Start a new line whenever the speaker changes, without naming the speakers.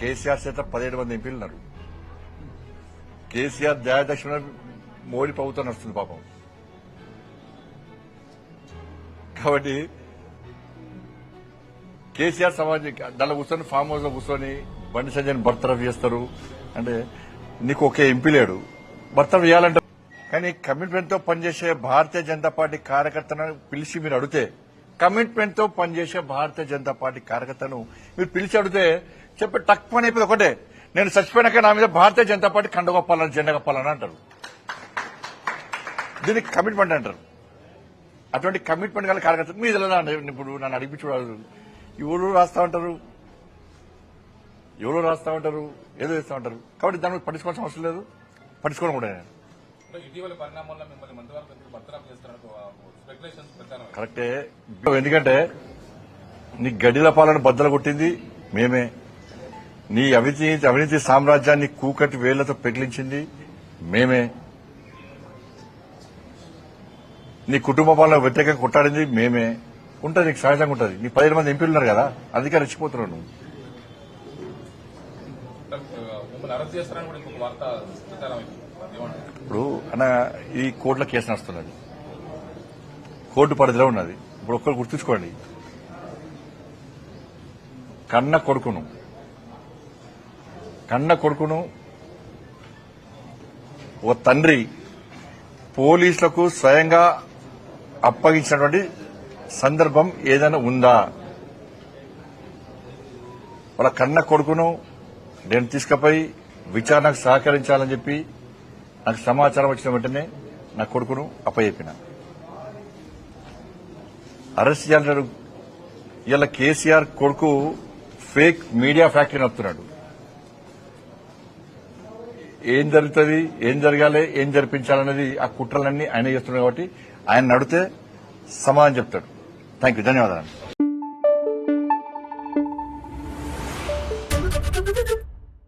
కేసీఆర్ చేత 17 మంది ఎంపీలు ఉన్నారు. కేసీఆర్ దయాదక్షిణ మోడీ ప్రభుత్వం నడుస్తుంది పాపం. కాబట్టి కేసీఆర్ సమాజం దానిలో కూర్చొని ఫామ్ హౌస్ లో కూర్చొని బండి సంజయ్ బర్తరఫ్ చేస్తారు అంటే నీకు ఒకే ఎంపీ లేడు బర్తరఫ్ చేయాలంటే. కానీ కమిట్మెంట్ తో పనిచేసే భారతీయ జనతా పార్టీ కార్యకర్తను పిలిచి మీరు అడిగితే, కమిట్మెంట్ తో పనిచేసే భారతీయ జనతా పార్టీ కార్యకర్తను మీరు పిలిచి అడిగితే చెప్పే టక్ పని అయిపోయింది ఒకటే, నేను చచ్చిపోయినాక నా మీద భారతీయ జనతా పార్టీ కండ కప్పాలని జెండా కప్పాలని అంటారు. దీనికి కమిట్మెంట్ అంటారు. అటువంటి కమిట్మెంట్ గల కార్యకర్త మీద ఇప్పుడు నన్ను అడిపించు ఎవరు రాస్తా ఉంటారు ఏదో చేస్తా ఉంటారు. కాబట్టి దాని మీద పట్టించుకోవాల్సిన అవసరం లేదు, పట్టించుకోవడం కూడా
ఇటీవల పరిణామాల్లో మిమ్మల్ని మంత్రివర్గం బర్తరఫ్ చేస్తున్నట్టు స్పెక్యులేషన్స్ ప్రచారం.
కరెక్టే. ఎందుకంటే నీ గడిల పాలన బద్దలు కొట్టింది మేమే, నీ అవినీతి సామ్రాజ్యాన్ని కూకటి వేళ్లతో పెకిలించింది మేమే, నీ కుటుంబ పాలన వ్యతిరేకంగా కొట్టాడింది మేమే. ఉంటుంది, నీకు సహజంగా ఉంటుంది. నీ 17 మంది ఎంపీలు ఉన్నారు కదా, అందుకే రెచ్చిపోతున్నావు నువ్వు.
మిమ్మల్ని అరెస్ట్ చేస్తారని కూడా ఇంకొక వార్త ప్రచారం అయింది.
ఇప్పుడు అన్న ఈ కోర్టులో కేసు నడుస్తున్నది, కోర్టు పరిధిలో ఉన్నది. ఇప్పుడు ఒక్కరు గుర్తుంచుకోండి, కన్న కొడుకును ఓ తండ్రి పోలీసులకు స్వయంగా అప్పగించినటువంటి సందర్భం ఏదైనా ఉందా? వాళ్ళ కన్న కొడుకును నేను తీసుకుపోయి విచారణకు సహకరించాలని చెప్పి నాకు సమాచారం వచ్చిన వెంటనే నా కొడుకును అప్పచెప్పిన. అరెస్ట్ చేయాలంటాడు. ఇలా కేసీఆర్ కొడుకు ఫేక్ మీడియా ఫ్యాక్టరీ నడుపుతున్నాడు. ఏం జరుగుతుంది, ఏం జరగాలి, ఏం జరిపించాలనేది ఆ కుట్రలన్నీ ఆయన చేస్తున్నాడు. కాబట్టి ఆయన నడితే సమాధానం చెప్తాడు. థ్యాంక్ యూ, ధన్యవాదాలు.